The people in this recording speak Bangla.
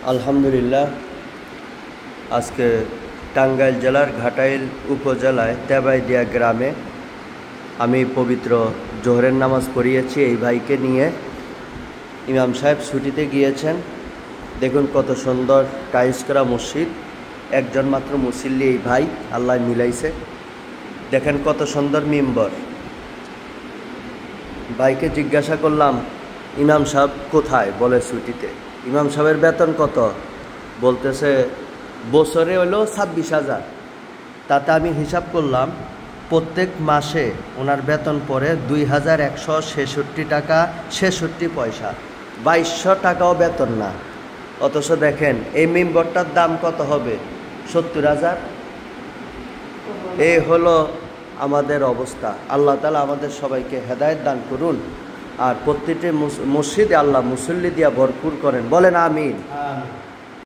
আলহামদুলিল্লাহ, আজকে টাঙ্গাইল জেলার ঘাটাইল উপজেলায় তেবাইদিয়া গ্রামে আমি পবিত্র জোহরের নামাজ পড়িয়েছি এই ভাইকে নিয়ে। ইমাম সাহেব ছুটিতে গিয়েছেন। দেখুন কত সুন্দর টাইলস করা মসজিদ, একজন মাত্র মুসল্লি এই ভাই, আল্লাহ মিলাইছে। দেখেন কত সুন্দর মিম্বর। ভাইকে জিজ্ঞাসা করলাম, ইমাম সাহেব কোথায়? বলে ছুটিতে। ইমাম সাহেবের বেতন কত? বলতেছে বছরে হলো 26,000। তাতে আমি হিসাব করলাম প্রত্যেক মাসে ওনার বেতন পড়ে 2,166 টাকা 66 পয়সা। 2200 টাকাও বেতন না। অথচ দেখেন এই মিম্বরটার দাম কত হবে? 70,000। এই হলো আমাদের অবস্থা। আল্লাহ তাআলা আমাদের সবাইকে হেদায়েত দান করুন, আর প্রত্যেকটি মসজিদে আল্লাহ মুসল্লি দিয়া ভরপুর করেন। বলেন আমিন।